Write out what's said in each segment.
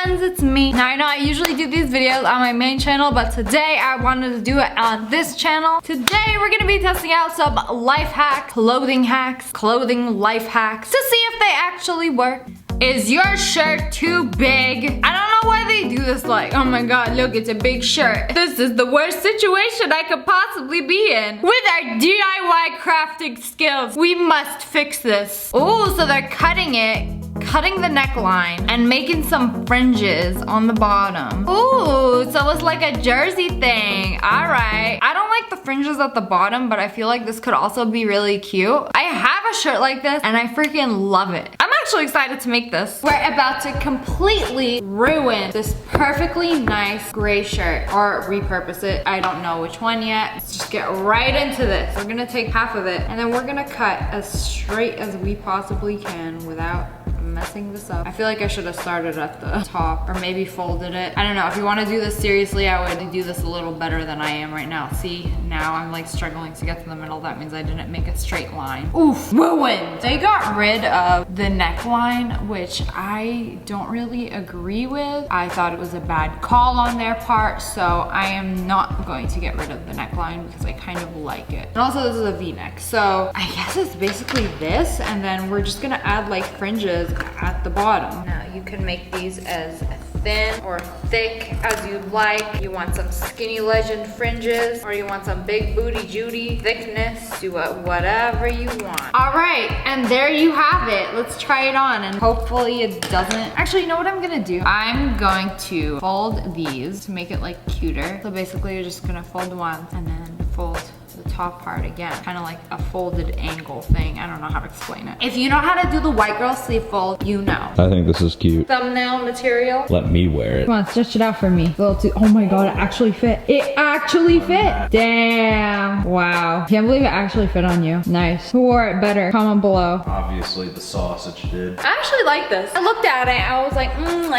friends, it's me. Now I know I usually do these videos on my main channel, but today I wanted to do it on this channel. Today we're gonna be testing out some life hacks, clothing life hacks to see if they actually work. Is your shirt too big? I don't know why they do this, like, oh my god, look, it's a big shirt. This is the worst situation I could possibly be in. With our DIY crafting skills, we must fix this. Oh, so they're cutting the neckline and making some fringes on the bottom. Ooh, so it's like a jersey thing. All right. I don't like the fringes at the bottom, but I feel like this could also be really cute. I have a shirt like this and I freaking love it. I'm actually excited to make this. We're about to completely ruin this perfectly nice gray shirt or repurpose it. I don't know which one yet. Let's just get right into this. We're gonna take half of it and then we're gonna cut as straight as we possibly can without messing this up. I feel like I should have started at the top or maybe folded it. I don't know. If you want to do this seriously, I would do this a little better than I am right now. See, now I'm like struggling to get to the middle. That means I didn't make a straight line. Oof, ruined. They got rid of the neckline, which I don't really agree with. I thought it was a bad call on their part, so I am not going to get rid of the neckline because I kind of like it. And also this is a V-neck, so I guess it's basically this, and then we're just gonna add like fringes at the bottom. Now you can make these as thin or thick as you like. You want some skinny legend fringes or you want some big booty Judy thickness. Do whatever you want. All right, and there you have it. Let's try it on and hopefully it doesn't. Actually, you know what I'm gonna do? I'm going to fold these to make it like cuter. So basically you're just gonna fold one and then fold the top part again, kind of like a folded angle thing. I don't know how to explain it. If you know how to do the white girl sleeve fold, you know. I think this is cute. Thumbnail material. Let me wear it. Come on, stretch it out for me. Oh my god, it actually fit. It actually fit. Damn. Wow. Can't believe it actually fit on you. Nice. Who wore it better? Comment below. Obviously the sausage did. I actually like this. I looked at it, I was like,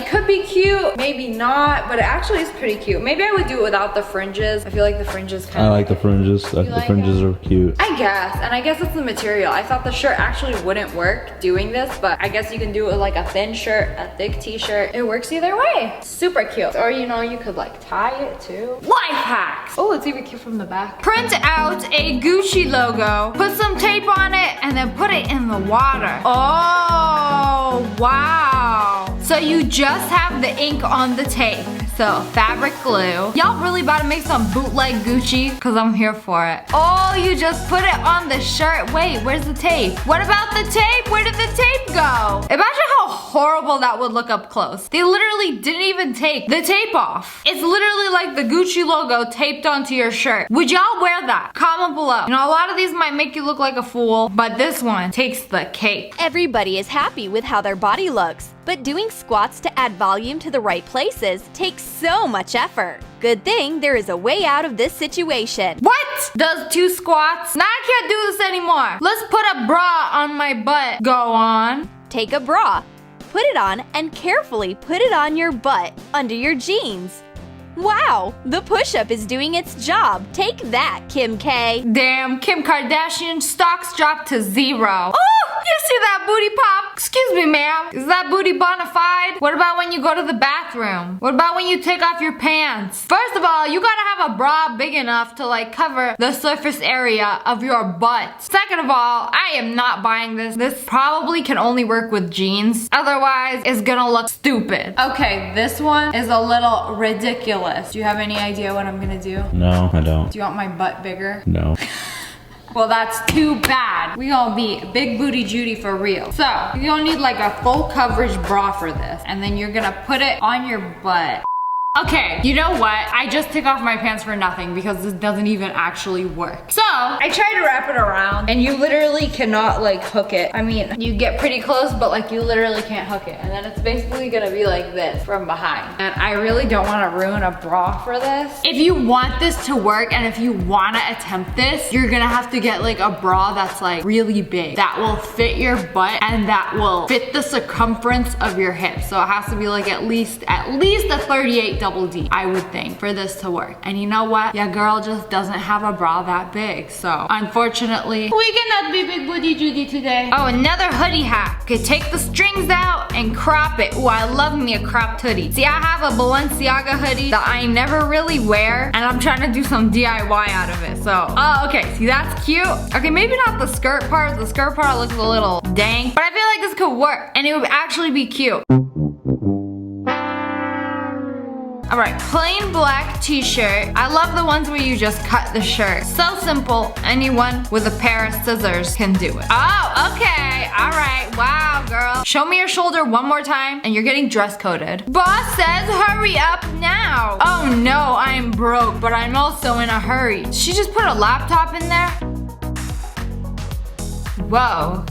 it could be cute, maybe not, but it actually is pretty cute. Maybe I would do it without the fringes. I feel like the fringes kind of. I like the fringes. The fringes are cute. I guess, and I guess it's the material. I thought the shirt actually wouldn't work doing this, but I guess you can do it with like a thin shirt, a thick t-shirt. It works either way. Super cute. Or you know, you could like tie it too. Life hacks. Oh, it's even cute from the back. Print out a Gucci logo, put some tape on it, and then put it in the water. Oh, wow. So you just have the ink on the tape. So fabric glue. Y'all really about to make some bootleg Gucci? Cause I'm here for it. Oh, you just put it on the shirt. Wait, where's the tape? What about the tape? Where did the tape go? Imagine how horrible that would look up close. They literally didn't even take the tape off. It's literally like the Gucci logo taped onto your shirt. Would y'all wear that? Comment below. You know, a lot of these might make you look like a fool, but this one takes the cake. Everybody is happy with how their body looks, but doing squats to add volume to the right places takes so much effort. Good thing there is a way out of this situation. What? Does 2 squats? Now I can't do this anymore. Let's put a bra on my butt. Go on. Take a bra, put it on, and carefully put it on your butt under your jeans. Wow, the push-up is doing its job. Take that, Kim K. Damn, Kim Kardashian stocks dropped to 0. Oh, you see that booty pop? Excuse me, ma'am. Is that booty bona fide? What about when you go to the bathroom? What about when you take off your pants? First of all, you gotta have a bra big enough to like cover the surface area of your butt. Second of all, I am not buying this. This probably can only work with jeans. Otherwise, it's gonna look stupid. Okay, this one is a little ridiculous. Do you have any idea what I'm gonna do? No, I don't. Do you want my butt bigger? No. Well, that's too bad. We gonna be big booty Judy for real. So, you're gonna need like a full coverage bra for this. And then you're gonna put it on your butt. Okay, you know what? I just took off my pants for nothing because this doesn't even actually work. So, I tried to wrap it around and you literally cannot like hook it. I mean, you get pretty close, but like you literally can't hook it. And then it's basically gonna be like this from behind. And I really don't wanna ruin a bra for this. If you want this to work and if you wanna attempt this, you're gonna have to get like a bra that's like really big. That will fit your butt and that will fit the circumference of your hips. So it has to be like at least a 38 double D, I would think, for this to work. And you know what? Your girl just doesn't have a bra that big. So unfortunately, we cannot be big booty Judy today. Oh, another hoodie hack. Okay, take the strings out and crop it. Ooh, I love me a cropped hoodie. See, I have a Balenciaga hoodie that I never really wear, and I'm trying to do some DIY out of it. So, oh, okay, see, that's cute. Okay, maybe not the skirt part. The skirt part looks a little dang, but I feel like this could work, and it would actually be cute. Alright, plain black t-shirt. I love the ones where you just cut the shirt. So simple, anyone with a pair of scissors can do it. Oh, okay, alright, wow, girl. Show me your shoulder one more time and you're getting dress coded. Boss says hurry up now. Oh no, I'm broke, but I'm also in a hurry. Did she just put a laptop in there? Whoa.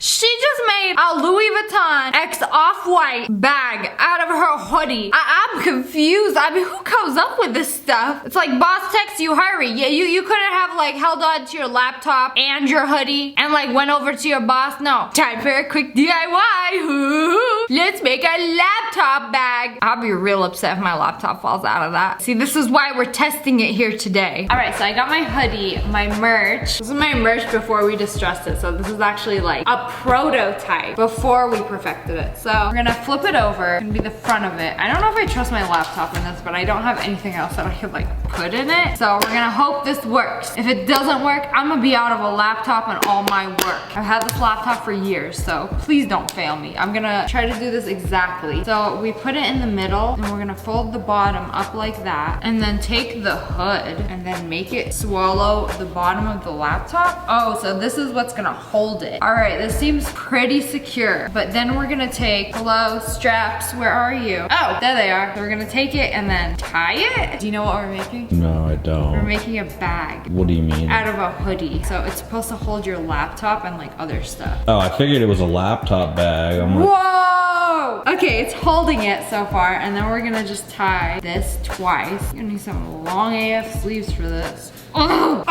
She just made a Louis Vuitton X Off-White bag out of her hoodie. I'm confused. I mean, who comes up with this stuff? It's like, boss texts you, hurry. Yeah, you couldn't have like held on to your laptop and your hoodie and like went over to your boss. No, time for a quick DIY. Let's make a laptop bag. I'll be real upset if my laptop falls out of that. See, this is why we're testing it here today. All right, so I got my hoodie, my merch. This is my merch before we distressed it. So this is actually like a prototype before we perfected it. So we're gonna flip it over. It's gonna be the front of it. I don't know if I trust my laptop in this, but I don't have anything else that I could like put in it. So we're gonna hope this works. If it doesn't work, I'm gonna be out of a laptop and all my work. I've had this laptop for years, so please don't fail me. I'm gonna try to do this exactly. So we put it in the middle and we're gonna fold the bottom up like that and then take the hood and then make it swallow the bottom of the laptop. Oh, so this is what's gonna hold it. All right, this seems pretty secure, but then we're gonna take, hello, straps, where are you? Oh, there they are. So we're gonna take it and then tie it. Do you know what we're making? No, I don't. We're making a bag. What do you mean? Out of a hoodie. So it's supposed to hold your laptop and like other stuff. Oh, I figured it was a laptop bag. I'm like, Whoa! Okay, it's holding it so far, and then we're gonna just tie this twice. You're gonna need some long AF sleeves for this. I'm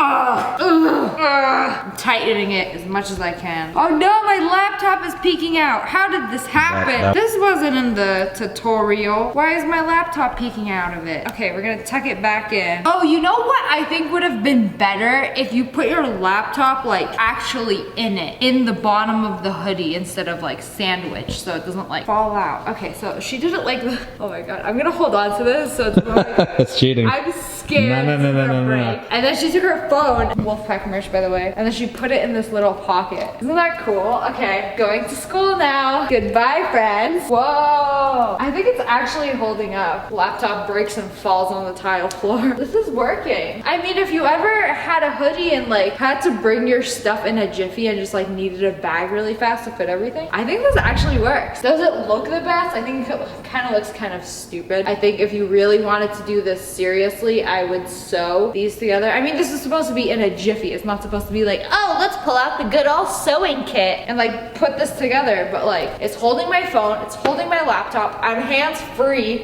tightening it as much as I can. Oh no, my laptop is peeking out. How did this happen? This wasn't in the tutorial. Why is my laptop peeking out of it? Okay, we're gonna tuck it back in. Oh, you know what I think would have been better? If you put your laptop like actually in it, in the bottom of the hoodie instead of like sandwiched so it doesn't like fall out. Okay, so she did it like, oh my God, I'm gonna hold on to this so it's like, it's cheating. I'm scared no. And then she took her phone, Wolfpack merch by the way, and then she put it in this little pocket. Isn't that cool? Okay, going to school now. Goodbye, friends. Whoa. I think it's actually holding up. Laptop breaks and falls on the tile floor. This is working. I mean, if you ever had a hoodie and like had to bring your stuff in a jiffy and just like needed a bag really fast to fit everything, I think this actually works. Does it look the best? I think it kind of looks kind of stupid. I think if you really wanted to do this seriously, I would sew these together. I mean, this is supposed to be in a jiffy. It's not supposed to be like, oh, let's pull out the good old sewing kit and like put this together. But like, it's holding my phone, it's holding my laptop, I'm hands-free.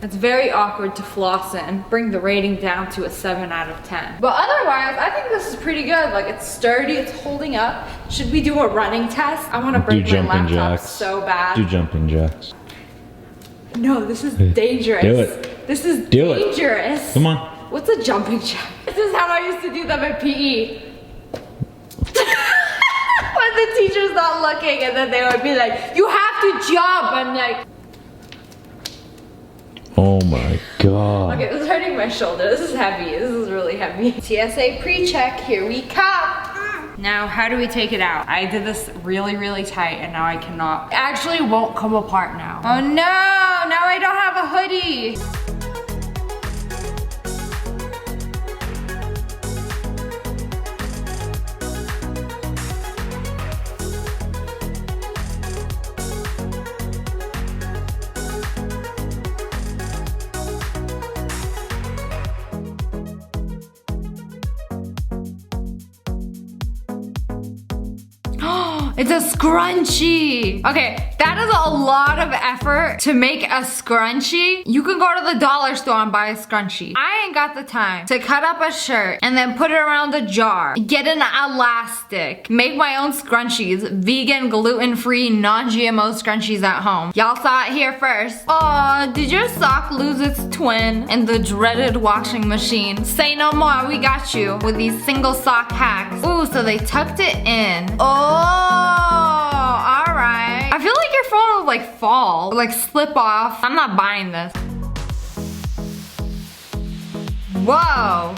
It's very awkward to floss in. Bring the rating down to a 7 out of 10. But otherwise, I think this is pretty good. Like, it's sturdy, it's holding up. Should we do a running test? I want to break my laptop so bad. Do jumping jacks. No, this is dangerous. Do it. This is Do dangerous. It. Come on. What's a jumping jack? This is how I used to do them in PE. When the teacher's not looking and then they would be like, you have to jump. I'm like, oh my God. okay, this is hurting my shoulder. This is heavy. This is really heavy. TSA pre-check, here we come. Now, how do we take it out? I did this really, really tight and now I cannot. It actually won't come apart now. Oh no, now I don't have a hoodie. It's a scrunchie. Okay, that is a lot of effort to make a scrunchie. You can go to the dollar store and buy a scrunchie. I ain't got the time to cut up a shirt and then put it around a jar, get an elastic, make my own scrunchies, vegan, gluten-free, non-GMO scrunchies at home. Y'all saw it here first. Oh, did your sock lose its twin in the dreaded washing machine? Say no more, we got you with these single sock hacks. Ooh, so they tucked it in. Oh, all right. I feel like your phone will like fall, like slip off. I'm not buying this. Whoa.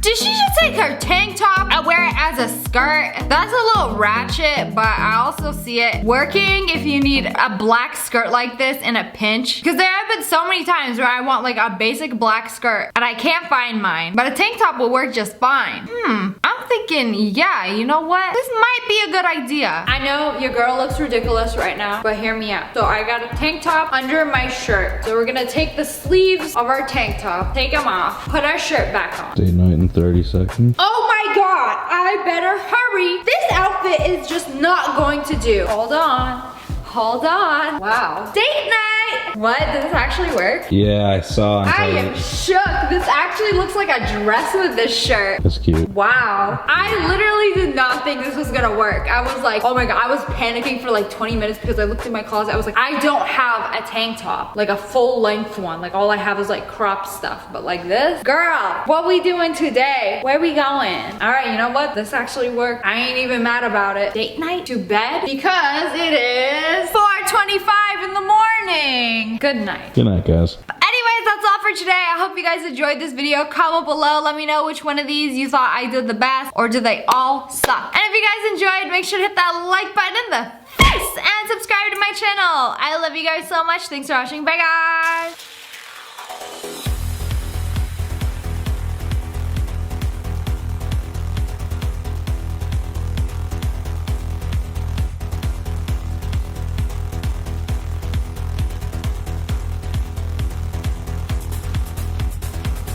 Did she just take her tank top and wear it as a skirt? That's a little ratchet, but I also see it working if you need a black skirt like this in a pinch. Because there have been so many times where I want like a basic black skirt and I can't find mine. But a tank top will work just fine. I'm thinking, yeah, you know what? This might be a good idea. I know your girl looks ridiculous right now, but hear me out. So I got a tank top under my shirt. So we're gonna take the sleeves of our tank top, take them off, put our shirt back on. Date night in 30 seconds. Oh my god, I better hurry. This outfit is just not going to do. Hold on. Hold on. Wow. Date night! What? Does this actually work? Yeah, I saw. I am shook. This actually looks like a dress with this shirt. That's cute. Wow. I literally did not think this was gonna work. I was like, oh my god, I was panicking for like 20 minutes because I looked in my closet. I was like, I don't have a tank top, like a full length one. Like all I have is like cropped stuff, but like this? Girl, what we doing today? Where we going? All right, you know what? This actually worked. I ain't even mad about it. Date night to bed because it is 4:25 in the morning. Good night. Good night, guys. Anyways, that's all for today. I hope you guys enjoyed this video. Comment below. Let me know which one of these you thought I did the best, or did they all suck? And if you guys enjoyed, make sure to hit that like button in the face and subscribe to my channel. I love you guys so much. Thanks for watching. Bye, guys.